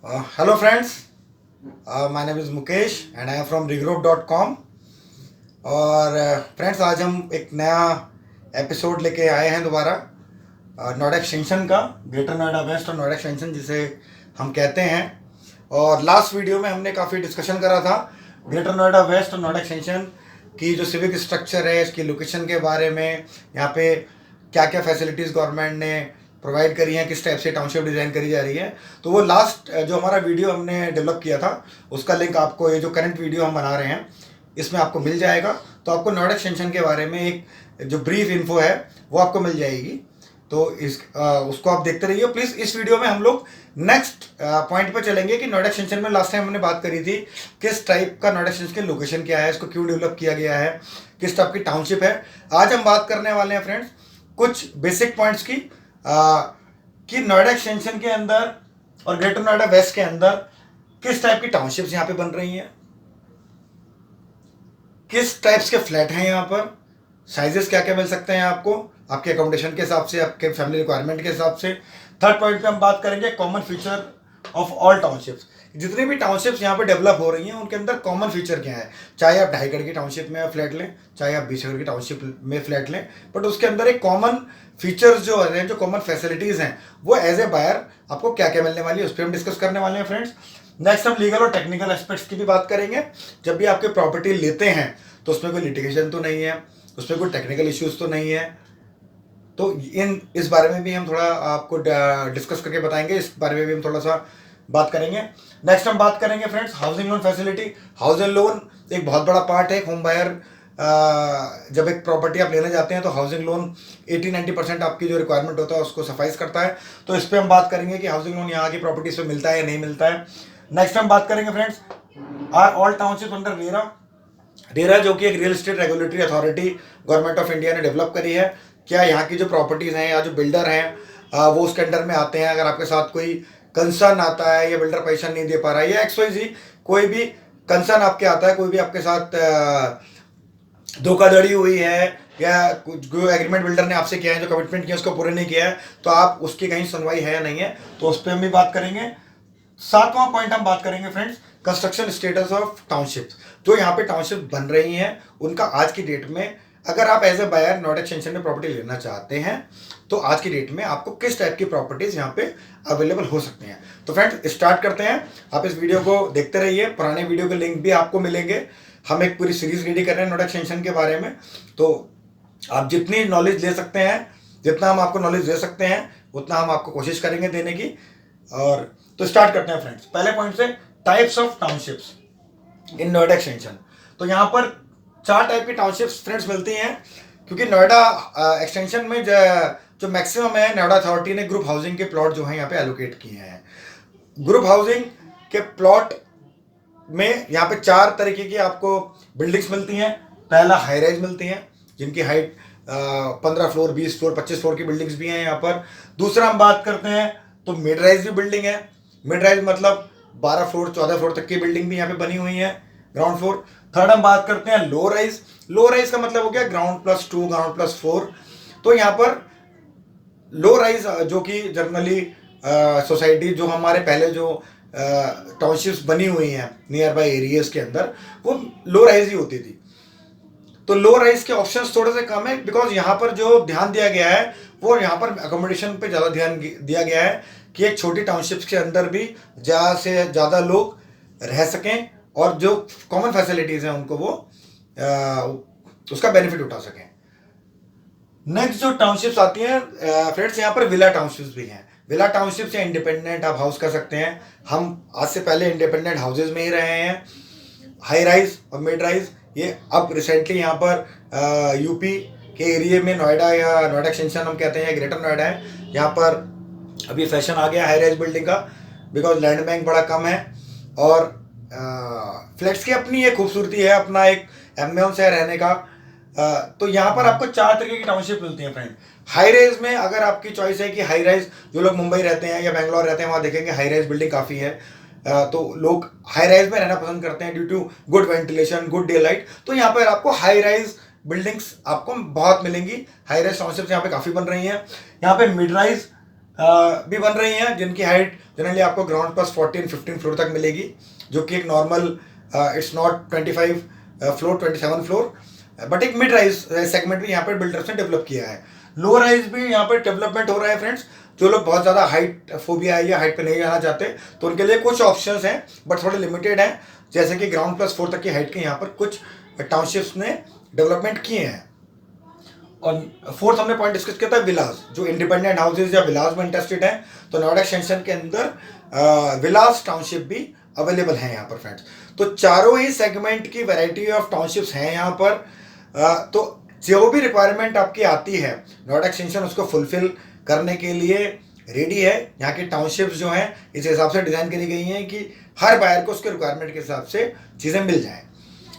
Hello friends, my name is Mukesh and I am from regroup.com। और friends आज हम एक नया एपिसोड लेके आए हैं दोबारा नोएडा एक्सटेंशन का, ग्रेटर नोएडा वेस्ट और नोएडा एक्सटेंशन जिसे हम कहते हैं। और लास्ट वीडियो में हमने काफ़ी डिस्कशन करा था ग्रेटर नोएडा वेस्ट और नोएडा एक्सटेंशन की जो सिविक स्ट्रक्चर है, इसकी लोकेशन के बारे में, यहाँ पे क्या क्या फैसिलिटीज़ गवर्नमेंट ने प्रोवाइड करी हैं, किस टाइप से टाउनशिप डिज़ाइन करी जा रही है। तो वो लास्ट जो हमारा वीडियो हमने डेवलप किया था उसका लिंक आपको, ये जो करंट वीडियो हम बना रहे हैं इसमें आपको मिल जाएगा। तो आपको नोएडा एक्सटेंशन के बारे में एक जो ब्रीफ इन्फो है वो आपको मिल जाएगी। तो उसको आप देखते रहिए प्लीज़। इस वीडियो में हम लोग नेक्स्ट पॉइंट पर चलेंगे कि नोएडा एक्सटेंशन में लास्ट टाइम हमने बात करी थी किस टाइप का नोएडा एक्सटेंशन की लोकेशन क्या है, इसको क्यों डेवलप किया गया है, किस टाइप की टाउनशिप है। आज हम बात करने वाले हैं फ्रेंड्स कुछ बेसिक पॉइंट्स की कि नोएडा एक्सटेंशन के अंदर और ग्रेटर नोएडा वेस्ट के अंदर किस टाइप की टाउनशिप्स यहाँ पे बन रही हैं, किस टाइप्स के फ्लैट हैं यहाँ पर, साइजेस क्या क्या मिल सकते हैं आपको आपके अकोमोडेशन के हिसाब से, आपके फैमिली रिक्वायरमेंट के हिसाब से। थर्ड पॉइंट पे हम बात करेंगे common feature of all townships. जितनी भी टाउनशिप्स यहाँ पे डेवलप हो रही हैं उनके अंदर कॉमन फीचर क्या है। चाहे आप 2.5 एकड़ की टाउनशिप में फ्लैट लें, चाहे आप 20 एकड़ की टाउनशिप में फ्लैट लें, बट उसके अंदर एक कॉमन फीचर्स जो है, जो कॉमन फैसिलिटीज़ हैं, वो एज ए बायर आपको क्या क्या मिलने वाली है उस पर हम डिस्कस करने वाले हैं फ्रेंड्स। नेक्स्ट हम लीगल और टेक्निकल एस्पेक्ट्स की भी बात करेंगे। जब भी आपके प्रॉपर्टी लेते हैं तो उसमें कोई लिटिगेशन तो नहीं है, उसमें कोई टेक्निकल इश्यूज तो नहीं है। तो इस बारे में भी हम थोड़ा आपको डिस्कस करके बताएंगे, इस बारे में भी हम थोड़ा सा बात करेंगे। नेक्स्ट हम बात करेंगे friends housing loan facility. Housing loan एक बहुत बड़ा पार्ट है। होम बायर जब एक प्रॉपर्टी आप लेने जाते हैं तो हाउसिंग लोन 80-90% आपकी जो रिक्वायरमेंट होता है उसको सफाइज करता है। तो इस पर हम बात करेंगे कि हाउसिंग लोन यहाँ की प्रॉपर्टीज पे मिलता है या नहीं मिलता है। नेक्स्ट हम बात करेंगे friends are all township under RERA. RERA जो कि एक real estate regulatory authority government of India ने डेवलप करी है। क्या यहाँ की जो प्रॉपर्टीज़ हैं या जो बिल्डर हैं वो उसके अंडर में आते हैं। अगर आपके साथ कोई कंसर्न आता है या बिल्डर पैसा नहीं दे पा रहा है या XYZ कोई भी कंसर्न आपके आता है, कोई भी आपके साथ धोखाधड़ी हुई है या कुछ जो एग्रीमेंट बिल्डर ने आपसे किया है, जो कमिटमेंट किया उसको पूरे नहीं किया है, तो आप उसकी कहीं सुनवाई है या नहीं है, तो उस पर हम भी बात करेंगे। सातवां पॉइंट हम बात करेंगे friends construction status of townships. जो यहाँ पे टाउनशिप बन रही हैं उनका आज की डेट में, अगर आप as a buyer Noida extension में प्रॉपर्टी लेना चाहते हैं तो आज की डेट में आपको किस टाइप की प्रॉपर्टीज यहाँ पे अवेलेबल हो सकती हैं। तो फ्रेंड्स स्टार्ट करते हैं। आप इस वीडियो को देखते रहिए, पुराने वीडियो के लिंक भी आपको मिलेंगे। हम एक पूरी सीरीज रेडी कर रहे हैं नोएडा एक्सटेंशन के बारे में, तो आप जितनी नॉलेज ले सकते हैं, जितना हम आपको नॉलेज दे सकते हैं उतना हम आपको कोशिश करेंगे देने की। और तो स्टार्ट करते हैं फ्रेंड्स पहले पॉइंट से, types of townships in Noida extension. तो यहाँ पर 4 टाइप की टाउनशिप्स फ्रेंड्स मिलती हैं, क्योंकि नोएडा एक्सटेंशन में जो मैक्सिमम है नोएडा अथॉरिटी ने ग्रुप हाउसिंग के प्लॉट जो हैं यहाँ पे एलोकेट किए हैं। ग्रुप हाउसिंग के प्लॉट में यहाँ पे 4 तरीके की आपको बिल्डिंग्स मिलती हैं। पहला हाई राइज मिलती हैं जिनकी हाइट 15 फ्लोर, 20 फ्लोर, 25 फ्लोर की बिल्डिंग्स भी हैं यहाँ पर। दूसरा हम बात करते हैं तो मिड राइज भी बिल्डिंग है। मिड राइज मतलब 12 फ्लोर 14 फ्लोर तक की बिल्डिंग भी यहाँ पे बनी हुई है, ग्राउंड फ्लोर। थर्ड हम बात करते हैं लो राइज। लो राइज का मतलब हो गया ग्राउंड प्लस 2, ग्राउंड प्लस 4। तो यहाँ पर लो राइज जो कि जनरली सोसाइटी जो हमारे पहले जो टाउनशिप्स बनी हुई हैं नियर बाई एरियाज के अंदर, वो लो राइज ही होती थी। तो लो राइज के ऑप्शंस थोड़े से कम है, बिकॉज यहाँ पर जो ध्यान दिया गया है वो यहाँ पर अकोमोडेशन पे ज़्यादा ध्यान दिया गया है कि एक छोटी टाउनशिप्स के अंदर भी ज़्यादा से ज़्यादा लोग रह सकें और जो कॉमन फैसिलिटीज़ हैं उनको वो उसका बेनिफिट उठा सकें। नेक्स्ट जो टाउनशिप्स आती हैं फ्रेंड्स, यहाँ पर विला टाउनशिप्स भी हैं। विला टाउनशिप से इंडिपेंडेंट आप हाउस कर सकते हैं। हम आज से पहले इंडिपेंडेंट हाउसेज में ही रहे हैं। हाई राइज और मिड राइज ये अब रिसेंटली यहाँ पर यूपी के एरिया में नोएडा या नोएडा एक्सटेंशन हम कहते हैं, ग्रेटर नोएडा है, यहाँ पर अभी फैशन आ गया हाई राइज बिल्डिंग का, बिकॉज लैंड बैंक बड़ा कम है और फ्लैट्स की अपनी एक खूबसूरती है, अपना एक एम्बियंस है रहने का। तो यहाँ पर आपको 4 तरीके की टाउनशिप मिलती है फ्रेंड। हाई राइज में अगर आपकी चॉइस है कि हाई राइज, जो लोग मुंबई रहते हैं या बेंगलोर रहते हैं वहाँ देखेंगे हाई राइज बिल्डिंग काफ़ी है, तो लोग हाई राइज में रहना पसंद करते हैं due to good ventilation, good daylight. तो यहाँ पर आपको हाई राइज बिल्डिंग्स आपको बहुत मिलेंगी। हाई राइज टाउनशिप्स यहाँ पे काफ़ी बन रही हैं। यहाँ पे मिड राइज भी बन रही हैं जिनकी हाइट जनरली आपको ग्राउंड प्लस 14-15 फ्लोर तक मिलेगी, जो कि एक normal it's not 25 floor 27 floor, but एक मिड राइज सेगमेंट भी यहाँ पर बिल्डर्स ने डेवलप किया है। लो राइज भी यहाँ पर डेवलपमेंट हो रहा है फ्रेंड्स। जो लोग बहुत ज़्यादा हाइट फोबिया है या हाइट पे नहीं जाना चाहते तो उनके लिए कुछ ऑप्शंस हैं, बट थोड़े लिमिटेड हैं, जैसे कि ग्राउंड प्लस 4 तक की हाइट के यहाँ पर कुछ टाउनशिप्स ने डेवलपमेंट किए हैं। और फोर्थ हमने पॉइंट डिस्कस किया था विलास, जो इंडिपेंडेंट हाउसेज या विलास में इंटरेस्टेड है तो नोएडा एक्सटेंशन के अंदर विलास टाउनशिप भी अवेलेबल है यहाँ पर फ्रेंड्स। तो चारों ही सेगमेंट की वैरायटी ऑफ टाउनशिप्स हैं यहाँ पर। तो जो भी रिक्वायरमेंट आपकी आती है नोएडा एक्सटेंशन उसको फुलफिल करने के लिए रेडी है। यहाँ की टाउनशिप्स जो हैं इस हिसाब से डिज़ाइन करी गई हैं कि हर बायर को उसके रिक्वायरमेंट के हिसाब से चीज़ें मिल जाएं।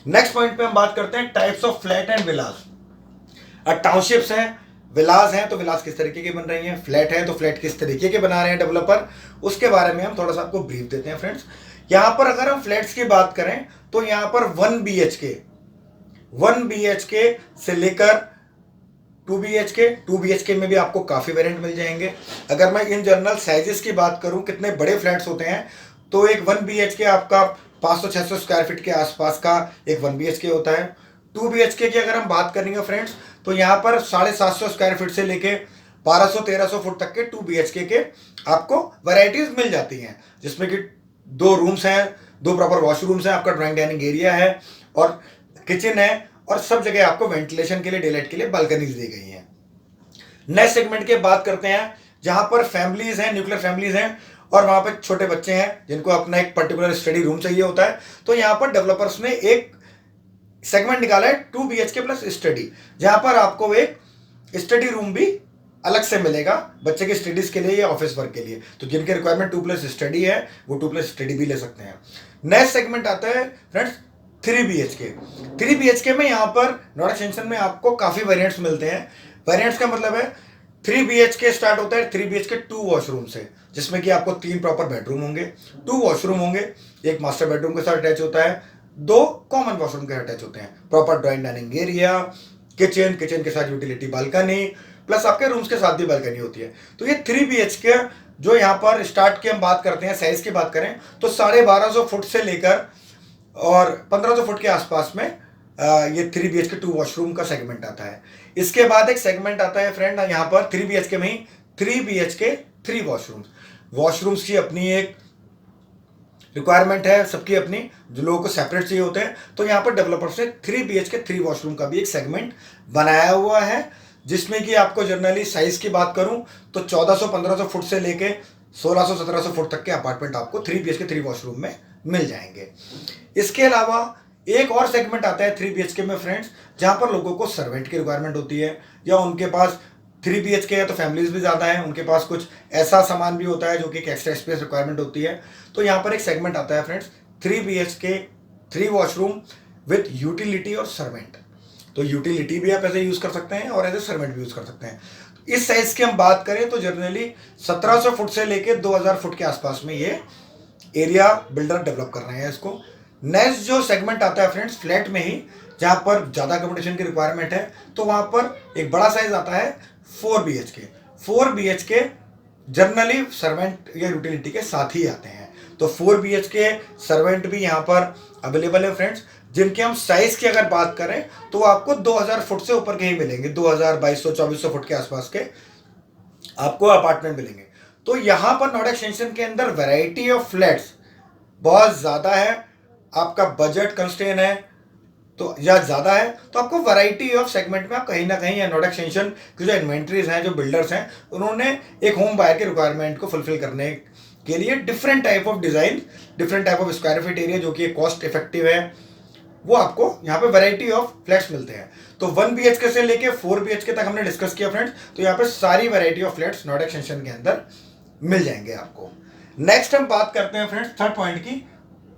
नेक्स्ट पॉइंट पे हम बात करते हैं types of flat and Vilas. Townships हैं, विलास हैं, तो विलास किस तरीके की बन रही हैं, फ्लैट है तो फ्लैट किस तरीके के बना रहे हैं डेवलपर, उसके बारे में हम थोड़ा सा आपको ब्रीफ देते हैं फ्रेंड्स। यहाँ पर अगर हम फ्लैट्स की बात करें तो यहाँ पर 1 BHK से लेकर 2 BHK में भी आपको काफ़ी वेरिएंट मिल जाएंगे। अगर मैं इन जनरल साइजेस की बात करूं कितने बड़े फ्लैट्स होते हैं तो एक 1 BHK आपका 500-600 स्क्वायर फीट के आसपास का एक 1 BHK होता है। 2 BHK की अगर हम बात करेंगे फ्रेंड्स तो यहाँ पर 750 स्क्वायर फीट से लेके 1200-1300 फुट तक के 2 BHK के आपको वैरायटीज मिल जाती हैं, जिसमें कि 2 रूम्स हैं, 2 प्रॉपर वॉशरूम्स हैं, आपका ड्राइंग डाइनिंग एरिया है और किचन है, और सब जगह आपको वेंटिलेशन के लिए डेलाइट के लिए बालकनीज दी गई हैं। नेक्स्ट सेगमेंट की बात करते हैं जहां पर फैमिलीज हैं, न्यूक्लियर फैमिलीज हैं और वहां पर छोटे बच्चे हैं जिनको अपना एक पर्टिकुलर स्टडी रूम चाहिए होता है। तो यहाँ पर डेवलपर्स ने एक सेगमेंट निकाला है 2 BHK प्लस स्टडी, जहां पर आपको एक स्टडी रूम भी अलग से मिलेगा बच्चे के स्टडीज के लिए या ऑफिस वर्क के लिए। तो जिनके रिक्वायरमेंट 2 प्लस स्टडी है वो 2 प्लस स्टडी भी ले सकते हैं। नेक्स्ट सेगमेंट आता है फ्रेंड्स 3 BHK में यहाँ पर नोएडा एक्सटेंशन में आपको काफ़ी वेरिएंट्स मिलते हैं। वेरिएंट्स का मतलब है 3 BHK स्टार्ट होता है 3 BHK 2 वॉशरूम से, जिसमें कि आपको 3 प्रॉपर बेडरूम होंगे, 2 वॉशरूम होंगे, एक मास्टर बेडरूम के साथ अटैच होता है, 2 कॉमन वॉशरूम के अटैच होते हैं, proper drawing dining area, kitchen के साथ यूटिलिटी बालकनी, प्लस आपके रूम्स के साथ भी बालकनी होती है। तो ये 3 BHK जो यहाँ पर स्टार्ट की हम बात करते हैं, साइज की बात करें तो 1250 फुट से लेकर और 1500 फुट के आसपास में ये 3 BHK 2 वॉशरूम का सेगमेंट आता है। इसके बाद एक सेगमेंट आता है फ्रेंड यहाँ पर 3 BHK में ही 3 BHK 3 वॉशरूम्स की अपनी एक रिक्वायरमेंट है, सबकी अपनी, जो लोगों को सेपरेट चाहिए होते हैं। तो यहाँ पर डेवलपर्स ने 3 BHK 3 वॉशरूम का भी एक सेगमेंट बनाया हुआ है, जिसमें कि आपको जनरली साइज की बात करूं तो 1400-1500 फुट से लेके 1600-1700 फुट तक के अपार्टमेंट आपको 3 BHK 3 वॉशरूम में मिल जाएंगे। इसके अलावा एक और सेगमेंट आता है 3 BHK में फ्रेंड्स, जहां पर लोगों को सर्वेंट की रिक्वायरमेंट होती है या उनके पास 3 BHK है तो फैमिलीज भी ज़्यादा है, उनके पास कुछ ऐसा सामान भी होता है जो कि एक एक्स्ट्रा स्पेस रिक्वायरमेंट होती है। तो यहाँ पर एक सेगमेंट आता है friends 3 BHK 3 washroom with utility और सर्वेंट। तो यूटिलिटी भी आप ऐसे यूज़ कर सकते हैं और एज ए सर्वेंट भी यूज़ कर सकते हैं। इस साइज की हम बात करें तो जनरली 1700 फुट से लेके 2000 फुट के आसपास में ये एरिया बिल्डर डेवलप कर रहे हैं इसको। नेक्स्ट जो सेगमेंट आता है फ्रेंड्स फ्लैट में ही, जहाँ पर ज़्यादा अकोमोडेशन की रिक्वायरमेंट है, तो वहाँ पर एक बड़ा साइज आता है 4 BHK। 4 BHK जनरली सर्वेंट या यूटिलिटी के साथ ही आते हैं। तो 4 BHK सर्वेंट भी यहाँ पर अवेलेबल है फ्रेंड्स, जिनके हम साइज की अगर बात करें तो आपको 2000 फुट से ऊपर के ही मिलेंगे, 2000, 2200-2400 फुट के आसपास के आपको अपार्टमेंट मिलेंगे। तो यहाँ पर नोएडा एक्सटेंशन के अंदर वैरायटी ऑफ फ्लैट्स बहुत ज़्यादा है। आपका बजट कंस्ट्रेन है तो या ज़्यादा है तो आपको वैरायटी ऑफ सेगमेंट में आप कहीं ना कहीं नोएडा एक्सटेंशन की जो इन्वेंट्रीज हैं, जो बिल्डर्स हैं, उन्होंने एक होम बायर के रिक्वायरमेंट को फुलफिल करने के लिए different type of design, different type of square feet area जो कि कॉस्ट इफेक्टिव है, वो आपको यहाँ पे वैरायटी ऑफ फ्लैट्स मिलते हैं। तो 1 BHK से लेके 4 BHK तक हमने डिस्कस किया फ्रेंड्स। तो यहाँ पे सारी variety of flats Noida extension के अंदर मिल जाएंगे आपको। नेक्स्ट हम बात करते हैं फ्रेंड्स थर्ड पॉइंट की,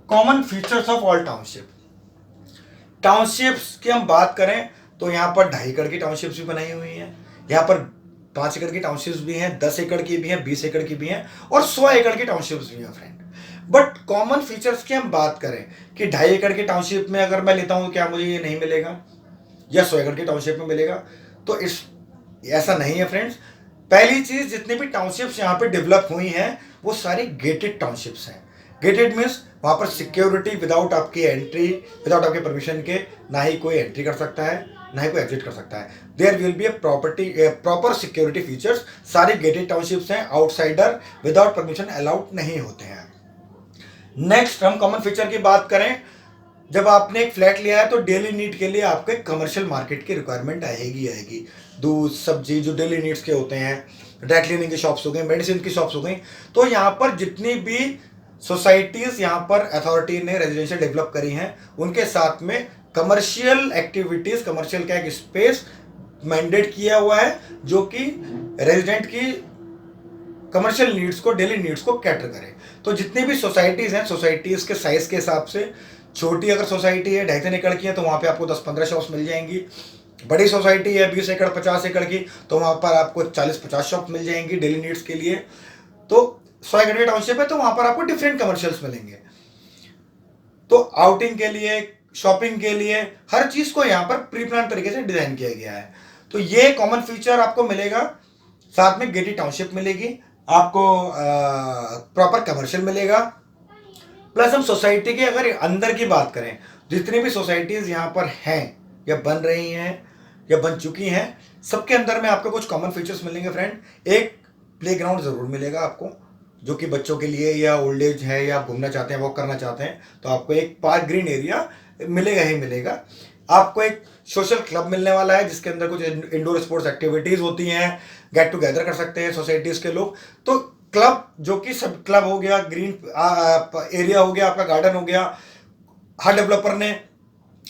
common features of all township. Townships की हम बात करें तो यहाँ पर 2.5 एकड़ की टाउनशिप्स भी बनाई हुई हैं, यहाँ पर 5 एकड़ की टाउनशिप्स भी हैं, 10 एकड़ की भी हैं, 20 एकड़ की भी हैं और 100 एकड़ की टाउनशिप्स भी हैं फ्रेंड। बट कॉमन फीचर्स की हम बात करें कि 2.5 एकड़ की टाउनशिप में अगर मैं लेता हूँ क्या मुझे ये नहीं मिलेगा, या 100 एकड़ की टाउनशिप में मिलेगा, तो इस ऐसा नहीं है फ्रेंड्स। पहली चीज, जितनी भी टाउनशिप्स यहाँ पे डेवलप हुई हैं वो सारी गेटेड टाउनशिप्स हैं। गेटेड मीन्स वहां पर सिक्योरिटी विदाउट आपकी एंट्री, विदाउट आपके परमिशन के ना ही कोई एंट्री कर सकता है ना ही कोई एग्जिट कर सकता है। There will be a proper security features. सारी गेटेड टाउनशिप्स हैं, आउटसाइडर विदाउट परमिशन अलाउड नहीं होते हैं। नेक्स्ट हम कॉमन फीचर की बात करें, जब आपने एक फ्लैट लिया है तो डेली नीड के लिए आपके कमर्शियल मार्केट की रिक्वायरमेंट आएगी। दूध सब्जी जो डेली नीड्स के होते हैं, ड्राई क्लीनिंग की शॉप्स हो गई, मेडिसिन की शॉप्स हो गई, तो यहाँ पर जितनी भी सोसाइटीज यहाँ पर अथॉरिटी ने रेजिडेंशियल डेवलप करी हैं उनके साथ में कमर्शियल एक्टिविटीज, कमर्शियल का एक स्पेस मैंडेट किया हुआ है जो कि रेजिडेंट की कमर्शियल नीड्स को, डेली नीड्स को कैटर करे। तो जितनी भी सोसाइटीज हैं, सोसाइटीज के साइज के हिसाब से, छोटी अगर सोसाइटी है 2.5-3 एकड़ की है तो वहाँ पे आपको 10-15 शॉप्स मिल जाएंगी। बड़ी सोसाइटी है 20 एकड़ 50 एकड़ की तो वहाँ पर आपको 40-50 शॉप्स मिल जाएंगी डेली नीड्स के लिए। तो 100 एकड़ की टाउनशिप है तो वहाँ पर आपको डिफरेंट कमर्शियल्स मिलेंगे। तो आउटिंग के लिए, शॉपिंग के लिए, हर चीज को यहाँ पर प्री प्लान तरीके से डिजाइन किया गया है। तो ये कॉमन फीचर आपको मिलेगा। साथ में गेटेड टाउनशिप मिलेगी आपको, प्रॉपर कमर्शियल मिलेगा। प्लस हम सोसाइटी के अगर अंदर की बात करें, जितनी भी सोसाइटीज यहाँ पर हैं या बन रही हैं या बन चुकी हैं, सबके अंदर में आपको कुछ कॉमन फीचर्स मिलेंगे फ्रेंड। एक प्लेग्राउंड जरूर मिलेगा आपको, जो कि बच्चों के लिए या ओल्ड एज है या घूमना चाहते हैं, वॉक करना चाहते हैं, तो आपको एक पार्क ग्रीन एरिया मिलेगा ही मिलेगा। आपको एक सोशल क्लब मिलने वाला है जिसके अंदर कुछ इंडोर स्पोर्ट्स एक्टिविटीज होती हैं, गेट टुगेदर कर सकते हैं सोसाइटीज के लोग। तो क्लब, जो कि सब क्लब हो गया, ग्रीन एरिया हो गया, आपका गार्डन हो गया, हर डेवलपर ने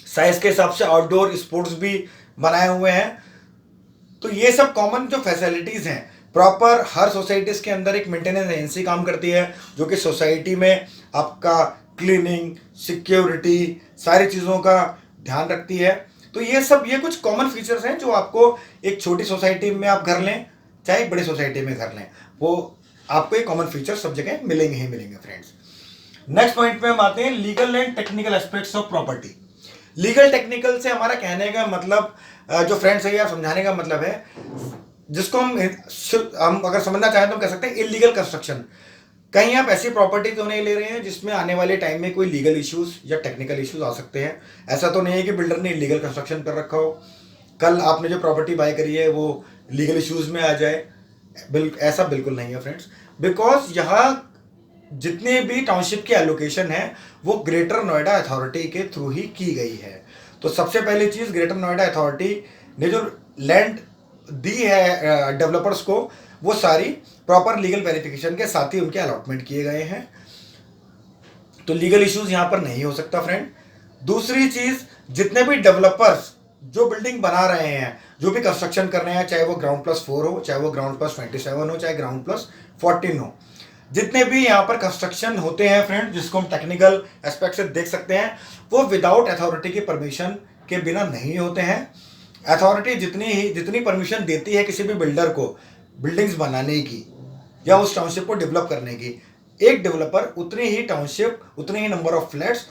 साइज के हिसाब से आउटडोर स्पोर्ट्स भी बनाए हुए हैं। तो ये सब कॉमन जो फैसिलिटीज हैं, प्रॉपर हर सोसाइटीज के अंदर एक मेंटेनेंस एजेंसी काम करती है जो कि सोसाइटी में आपका क्लीनिंग, सिक्योरिटी, सारी चीज़ों का ध्यान रखती है। तो ये कुछ कॉमन फीचर्स हैं जो आपको एक छोटी सोसाइटी में आप घर लें चाहे एक बड़ी सोसाइटी में घर लें, वो आपको एक कॉमन फीचर सब जगह मिलेंगे ही मिलेंगे फ्रेंड्स। नेक्स्ट पॉइंट पे हम आते हैं, legal and technical aspects of property. Legal technical से हमारा कहने का मतलब, जो फ्रेंड्स है या समझाने का मतलब है, जिसको हम अगर समझना चाहें तो हम कह सकते हैं इलीगल कंस्ट्रक्शन। कहीं आप ऐसी प्रॉपर्टी तो नहीं ले रहे हैं जिसमें आने वाले टाइम में कोई लीगल इश्यूज या टेक्निकल इश्यूज आ सकते हैं। ऐसा तो नहीं है कि बिल्डर ने इलीगल कंस्ट्रक्शन कर रखा हो, कल आपने जो प्रॉपर्टी बाय करी है वो लीगल इश्यूज में आ जाए। ऐसा बिल्कुल नहीं है फ्रेंड्स, बिकॉज यहाँ जितने भी टाउनशिप की एलोकेशन है वो ग्रेटर नोएडा अथॉरिटी के थ्रू ही की गई है। तो सबसे पहली चीज, ग्रेटर नोएडा अथॉरिटी ने जो लैंड दी है डेवलपर्स को, वो सारी प्रॉपर लीगल वेरिफिकेशन के साथ ही उनके अलॉटमेंट किए गए हैं। तो लीगल इश्यूज यहां पर नहीं हो सकता फ्रेंड। दूसरी चीज, जितने भी डेवलपर्स जो बिल्डिंग बना रहे हैं, जो भी कंस्ट्रक्शन कर रहे हैं, चाहे वो ग्राउंड प्लस 4 हो, चाहे वो ग्राउंड प्लस 27 हो, चाहे ग्राउंड प्लस 14 हो, जितने भी यहाँ पर कंस्ट्रक्शन होते हैं फ्रेंड, जिसको हम टेक्निकल एस्पेक्ट से देख सकते हैं, वो विदाउट अथॉरिटी की परमिशन के बिना नहीं होते हैं। अथॉरिटी जितनी परमिशन देती है किसी भी बिल्डर को बिल्डिंग्स बनाने की या उस टाउनशिप को डेवलप करने की, एक डेवलपर उतनी ही टाउनशिप, उतने ही नंबर ऑफ फ्लैट्स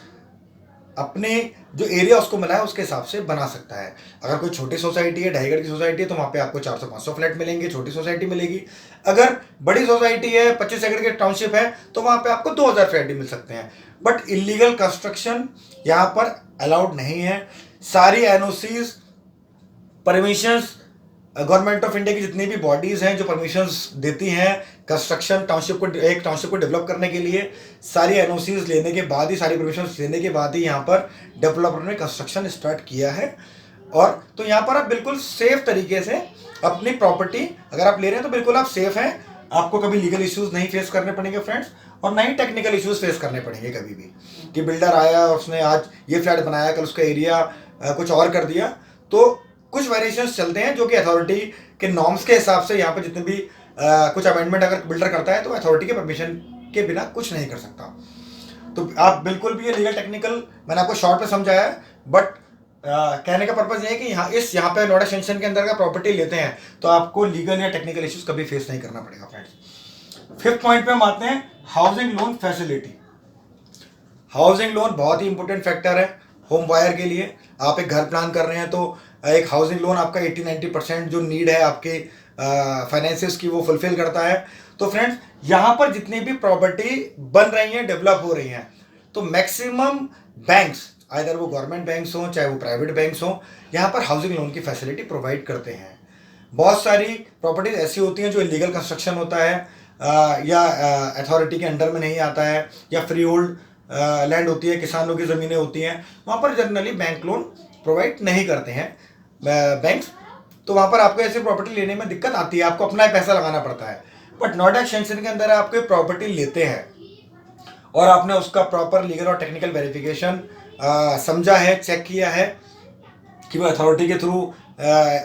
अपने जो एरिया उसको मिला है उसके हिसाब से बना सकता है। अगर कोई छोटी सोसाइटी है, 2.5 एकड़ की सोसाइटी है, तो वहाँ पे आपको 400-500 फ्लैट मिलेंगे, छोटी सोसाइटी मिलेगी। अगर बड़ी सोसाइटी है, 25 एकड़ की टाउनशिप है, तो वहाँ पे आपको 2000 फ्लैट ही मिल सकते हैं। बट इलीगल कंस्ट्रक्शन यहाँ पर अलाउड नहीं है। सारी NOCs, permissions, government of India की जितनी भी बॉडीज हैं जो परमिशंस देती हैं कंस्ट्रक्शन एक टाउनशिप को डेवलप करने के लिए, सारी एनओसीज लेने के बाद ही, सारी परमिशंस लेने के बाद ही यहाँ पर डेवलपर ने कंस्ट्रक्शन स्टार्ट किया है। और तो यहाँ पर आप बिल्कुल सेफ तरीके से अपनी प्रॉपर्टी अगर आप ले रहे हैं तो बिल्कुल आप सेफ हैं। आपको कभी लीगल इश्यूज नहीं फेस करने पड़ेंगे फ्रेंड्स, और ना ही टेक्निकल इश्यूज फेस करने पड़ेंगे कभी भी कि बिल्डर आया, उसने आज ये फ्लैट बनाया, कल उसका एरिया कुछ और कर दिया। तो कुछ वेरिएशंस चलते हैं जो कि अथॉरिटी के नॉर्म्स के हिसाब से, यहाँ पे जितने भी कुछ अमेंडमेंट अगर बिल्डर करता है तो अथॉरिटी के परमिशन के बिना कुछ नहीं कर सकता। तो आप बिल्कुल भी ये लीगल टेक्निकल मैंने आपको शॉर्ट में समझाया है, बट कहने का पर्पज ये है कि यहाँ पे नोएडा एक्सटेंशन के अंदर का प्रॉपर्टी लेते हैं तो आपको लीगल या टेक्निकल इश्यूज कभी फेस नहीं करना पड़ेगा फ्रेंड्स। 5th पॉइंट पे हम आते हैं, housing loan facility. Housing loan बहुत ही इंपॉर्टेंट फैक्टर है होम बायर के लिए। आप एक घर प्लान कर रहे हैं तो एक हाउसिंग लोन आपका 80-90% जो नीड है आपके फाइनेंसिस की वो फुलफिल करता है। तो फ्रेंड्स यहाँ पर जितनी भी प्रॉपर्टी बन रही हैं, डेवलप हो रही हैं, तो मैक्सिमम बैंक्स, आइदर वो गवर्नमेंट बैंक्स हों चाहे वो प्राइवेट बैंक्स हों, यहाँ पर हाउसिंग लोन की फैसिलिटी प्रोवाइड करते हैं। बहुत सारी प्रॉपर्टीज ऐसी होती हैं जो इलीगल कंस्ट्रक्शन होता है, या अथॉरिटी के अंडर में नहीं आता है, या फ्री होल्ड लैंड होती है, किसानों की ज़मीनें होती हैं, वहाँ पर जनरली बैंक लोन प्रोवाइड नहीं करते हैं बैंक्स। तो वहाँ पर आपको ऐसी प्रॉपर्टी लेने में दिक्कत आती है, आपको अपना ही पैसा लगाना पड़ता है। बट नोएडा एक्सटेंशन के अंदर आप कोई प्रॉपर्टी लेते हैं और आपने उसका प्रॉपर लीगल और टेक्निकल वेरिफिकेशन समझा है, चेक किया है कि वो अथॉरिटी के थ्रू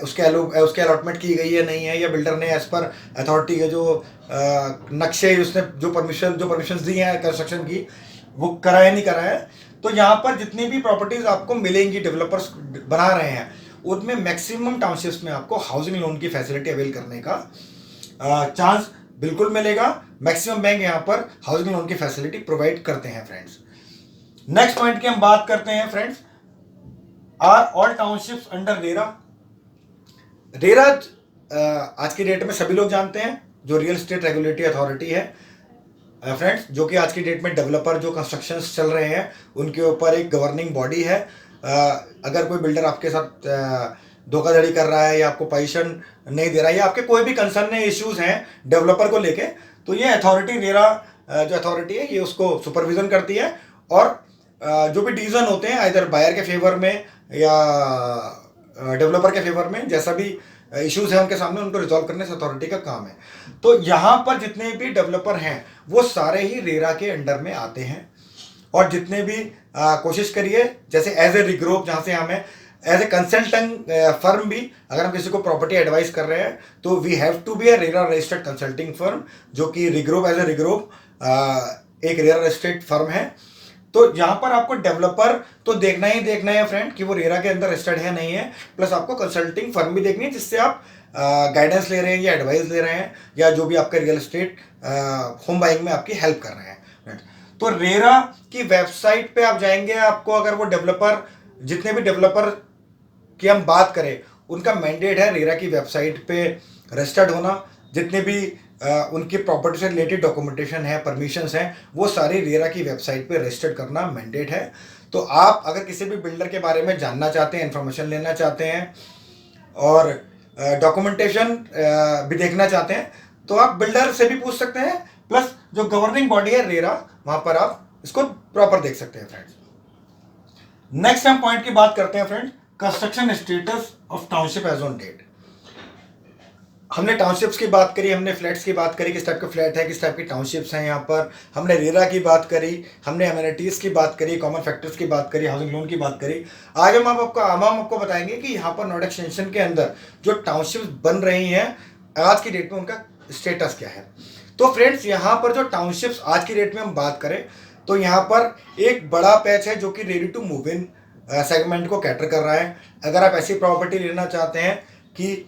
उसके अलॉटमेंट की गई है नहीं है, या बिल्डर ने एज पर अथॉरिटी के जो नक्शे, उसने जो परमिशन दी हैं कंस्ट्रक्शन की, वो कराया नहीं कराया। तो यहाँ पर जितनी भी प्रॉपर्टीज आपको मिलेंगी, डेवलपर्स बना रहे हैं, उनमें मैक्सिमम टाउनशिप्स में आपको हाउसिंग लोन की फैसिलिटी अवेल करने का चांस बिल्कुल मिलेगा। मैक्सिमम बैंक यहाँ पर हाउसिंग लोन की फैसिलिटी प्रोवाइड करते हैं फ्रेंड्स। नेक्स्ट पॉइंट की हम बात करते हैं friends, are all townships under RERA. RERA आज की डेट में सभी लोग जानते हैं, जो रियल एस्टेट रेगुलेटरी अथॉरिटी है फ्रेंड्स, जो कि आज की डेट में डेवलपर जो कंस्ट्रक्शंस चल रहे हैं उनके ऊपर एक गवर्निंग बॉडी है। अगर कोई बिल्डर आपके साथ धोखाधड़ी कर रहा है, या आपको पोजीशन नहीं दे रहा है, या आपके कोई भी कंसर्न इश्यूज हैं डेवलपर को लेके, तो ये अथॉरिटी, रेरा जो अथॉरिटी है, ये उसको सुपरविजन करती है। और जो भी डिसीजन होते हैं इधर बायर के फेवर में या डेवलपर के फेवर में, जैसा भी इश्यूज है उनके सामने, उनको रिजॉल्व करने से अथॉरिटी का काम है। तो यहाँ पर जितने भी डेवलपर हैं वो सारे ही रेरा के अंडर में आते हैं। और जितने भी कोशिश करिए, जैसे एज ए रिग्रुप, जहाँ से हमें एज ए कंसल्टेंट फर्म भी, अगर हम किसी को प्रॉपर्टी एडवाइस कर रहे हैं, तो we have to be a RERA registered consulting firm, जो कि रिग्रुप, एज ए रिग्रुप एक रेरा रजिस्टर्ड फर्म है। तो यहाँ पर आपको डेवलपर तो देखना ही देखना है फ्रेंड कि वो रेरा के अंदर रजिस्टर्ड है नहीं है, प्लस आपको कंसल्टिंग फर्म भी देखनी है जिससे आप गाइडेंस ले रहे हैं या एडवाइस ले रहे हैं, या जो भी आपका रियल एस्टेट होम बाइंग में आपकी हेल्प कर रहे हैं। तो रेरा की वेबसाइट पे आप जाएंगे, आपको अगर वो डेवलपर, जितने भी डेवलपर की हम बात करें, उनका मैंडेट है रेरा की वेबसाइट पे रजिस्टर्ड होना। जितने भी उनकी प्रॉपर्टी से रिलेटेड डॉक्यूमेंटेशन है, परमिशंस हैं, वो सारी रेरा की वेबसाइट पे रजिस्टर्ड करना मैंडेट है। तो आप अगर किसी भी बिल्डर के बारे में जानना चाहते हैं, इन्फॉर्मेशन लेना चाहते हैं, और डॉक्यूमेंटेशन भी देखना चाहते हैं, तो आप बिल्डर से भी पूछ सकते हैं, प्लस जो गवर्निंग बॉडी है रेरा, वहां पर आप इसको प्रॉपर देख सकते हैं फ्रेंड्स। नेक्स्ट हम पॉइंट की बात करते हैं friends, construction status of township as on date. हमने टाउनशिप्स की बात करी, हमने फ्लैट्स की बात करी, किस टाइप के फ्लैट है, किस टाइप की टाउनशिप्स हैं यहाँ पर, हमने रेरा की बात करी, हमने एमिनिटीज़ की बात करी, कॉमन फैक्टर्स की बात करी, हाउसिंग लोन की बात करी। आज हम आपको बताएंगे कि यहाँ पर नोएडा एक्सटेंशन के अंदर जो टाउनशिप्स बन रही हैं आज की डेट में, उनका स्टेटस क्या है। तो फ्रेंड्स यहाँ पर जो टाउनशिप्स आज की डेट में हम बात करें, तो यहाँ पर एक बड़ा पैच है जो कि ready to move in segment को कैटर कर रहा है। अगर आप ऐसी प्रॉपर्टी लेना चाहते हैं कि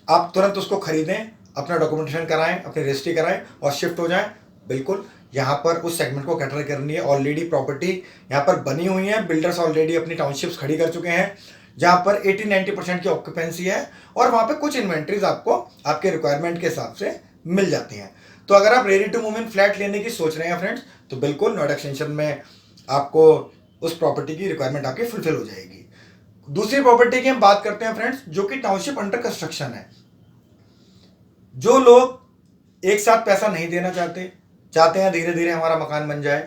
आप तुरंत उसको खरीदें, अपना डॉक्यूमेंटेशन कराएं, अपनी रजिस्ट्री कराएं और शिफ्ट हो जाएं, बिल्कुल यहाँ पर उस सेगमेंट को कैटर करनी है। ऑलरेडी प्रॉपर्टी यहाँ पर बनी हुई है, बिल्डर्स ऑलरेडी अपनी टाउनशिप्स खड़ी कर चुके हैं, जहाँ पर 80-90% की ऑक्यूपेंसी है, और वहाँ पे कुछ इन्वेंट्रीज आपको आपके रिक्वायरमेंट के हिसाब से मिल जाती हैं। तो अगर आप ready to move in flat लेने की सोच रहे हैं फ्रेंड्स, तो बिल्कुल नोएडा एक्सटेंशन में आपको उस प्रॉपर्टी की रिक्वायरमेंट आपकी फुलफिल हो जाएगी। दूसरी प्रॉपर्टी की हम बात करते हैं फ्रेंड्स, जो कि टाउनशिप अंडर कंस्ट्रक्शन है। जो लोग एक साथ पैसा नहीं देना चाहते हैं धीरे धीरे हमारा मकान बन जाए,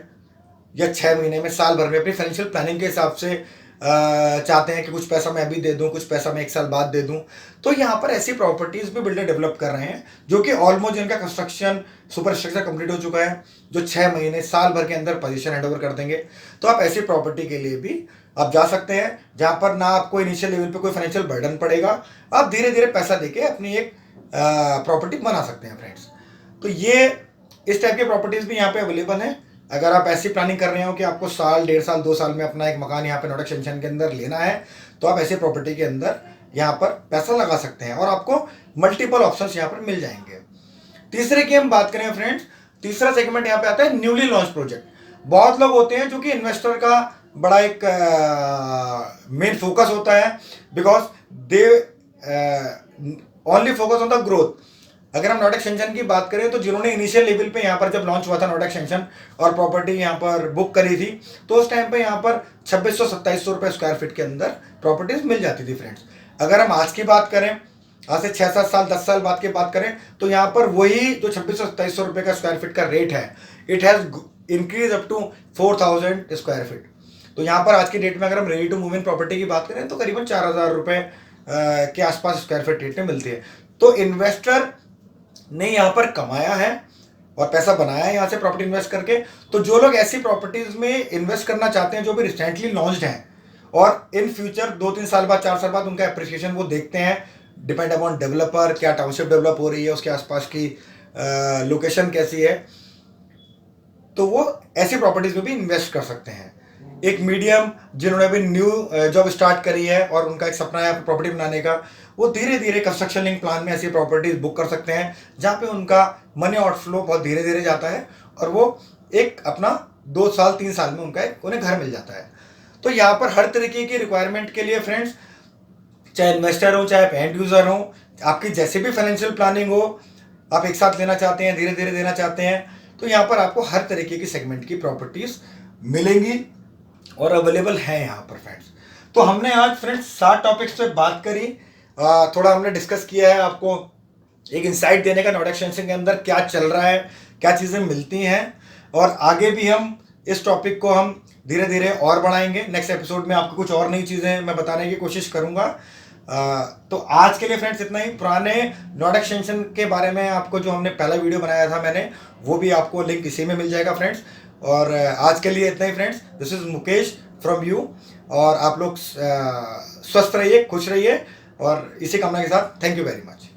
या 6 महीने में, साल भर में, अपनी फाइनेंशियल प्लानिंग के हिसाब से चाहते हैं कि कुछ पैसा मैं अभी दे दूं, कुछ पैसा मैं 1 साल बाद दे दूं, तो यहाँ पर ऐसी प्रॉपर्टीज भी बिल्डर डेवलप कर रहे हैं जो कि ऑलमोस्ट जिनका कंस्ट्रक्शन सुपर स्ट्रक्चर कंप्लीट हो चुका है, जो 6 महीने, साल भर के अंदर पोजीशन हैंडओवर कर देंगे। तो आप ऐसी प्रॉपर्टी के लिए भी आप जा सकते हैं, जहाँ पर ना आपको इनिशियल लेवल पे कोई फाइनेंशियल बर्डन पड़ेगा, आप धीरे धीरे पैसा देके अपनी एक प्रॉपर्टी बना सकते हैं फ्रेंड्स। तो ये इस टाइप की प्रॉपर्टीज भी यहाँ पे अवेलेबल है। अगर आप ऐसी प्लानिंग कर रहे हो कि आपको साल, 1.5 साल, 2 साल में अपना एक मकान यहाँ पे नोएडा एक्सटेंशन के अंदर लेना है, तो आप ऐसी प्रॉपर्टी के अंदर यहाँ पर पैसा लगा सकते हैं, और आपको मल्टीपल ऑप्शंस यहाँ पर मिल जाएंगे। तीसरे की हम बात करें फ्रेंड्स, तीसरा सेगमेंट यहाँ पे आता है न्यूली लॉन्च प्रोजेक्ट। बहुत लोग होते हैं जो कि इन्वेस्टर का बड़ा एक मेन फोकस होता है, because they only focus on the growth. अगर हम नोएडा एक्सटेंशन की बात करें तो जिन्होंने इनिशियल लेवल पे यहाँ पर जब लॉन्च हुआ था नोएडा एक्सटेंशन और प्रॉपर्टी यहाँ पर बुक करी थी, तो उस टाइम पे यहाँ पर 2600-2700 रुपये स्क्वायर फीट के अंदर प्रॉपर्टीज मिल जाती थी फ्रेंड्स। अगर हम आज की बात करें, आज से 6-7 साल 10 साल बाद की बात करें, तो यहाँ पर वही जो 2600-2700 रुपये का स्क्वायर फीट का रेट है, it has increase up to 4000 square feet. तो यहाँ पर आज की डेट में अगर हम ready to move in property की बात करें तो करीबन 4000 रुपये के आसपास स्क्वायर फीट रेट में मिलती है। तो इन्वेस्टर ने यहाँ पर कमाया है और पैसा बनाया है यहाँ से प्रॉपर्टी इन्वेस्ट करके। तो जो लोग ऐसी प्रॉपर्टीज में इन्वेस्ट करना चाहते हैं जो भी रिसेंटली लॉन्च्ड हैं और इन फ्यूचर 2-3 साल बाद 4 साल बाद उनका एप्रिसिएशन वो देखते हैं, डिपेंड अपॉन डेवलपर, क्या टाउनशिप डेवलप हो रही है, उसके आसपास की लोकेशन कैसी है, तो वो ऐसी प्रॉपर्टीज में भी इन्वेस्ट कर सकते हैं। एक मीडियम जिन्होंने भी न्यू जॉब स्टार्ट करी है और उनका एक सपना है प्रॉपर्टी बनाने का, वो धीरे धीरे कंस्ट्रक्शन लिंक प्लान में ऐसी प्रॉपर्टीज बुक कर सकते हैं जहाँ पे उनका मनी आउटफ्लो बहुत धीरे धीरे जाता है और वो एक अपना 2 साल 3 साल में उनका एक उन्हें घर मिल जाता है। तो यहाँ पर हर तरीके की रिक्वायरमेंट के लिए फ्रेंड्स, चाहे इन्वेस्टर हो चाहे एंड यूजर हो, आपकी जैसे भी फाइनेंशियल प्लानिंग हो, आप एक साथ लेना चाहते हैं, धीरे धीरे देना चाहते हैं, तो यहाँ पर आपको हर तरीके की सेगमेंट की प्रॉपर्टीज मिलेंगी और अवेलेबल है यहाँ पर फ्रेंड्स। तो हमने आज फ्रेंड्स 7 टॉपिक्स पे बात करी, थोड़ा हमने डिस्कस किया है, आपको एक इंसाइट देने का नोएडा एक्सटेंशन के अंदर क्या चल रहा है, क्या चीज़ें मिलती हैं, और आगे भी हम इस टॉपिक को हम धीरे धीरे और बढ़ाएंगे। नेक्स्ट एपिसोड में आपको कुछ और नई चीज़ें मैं बताने की कोशिश करूँगा। तो आज के लिए फ्रेंड्स इतना ही। पुराने नोएडा एक्सटेंशन के बारे में आपको जो हमने पहला वीडियो बनाया था मैंने, वो भी आपको लिंक इसी में मिल जाएगा फ्रेंड्स। और आज के लिए इतना ही friends. This is Mukesh from you, और आप लोग स्वस्थ रहिए, खुश रहिए, और इसी कामना के साथ थैंक यू वेरी मच।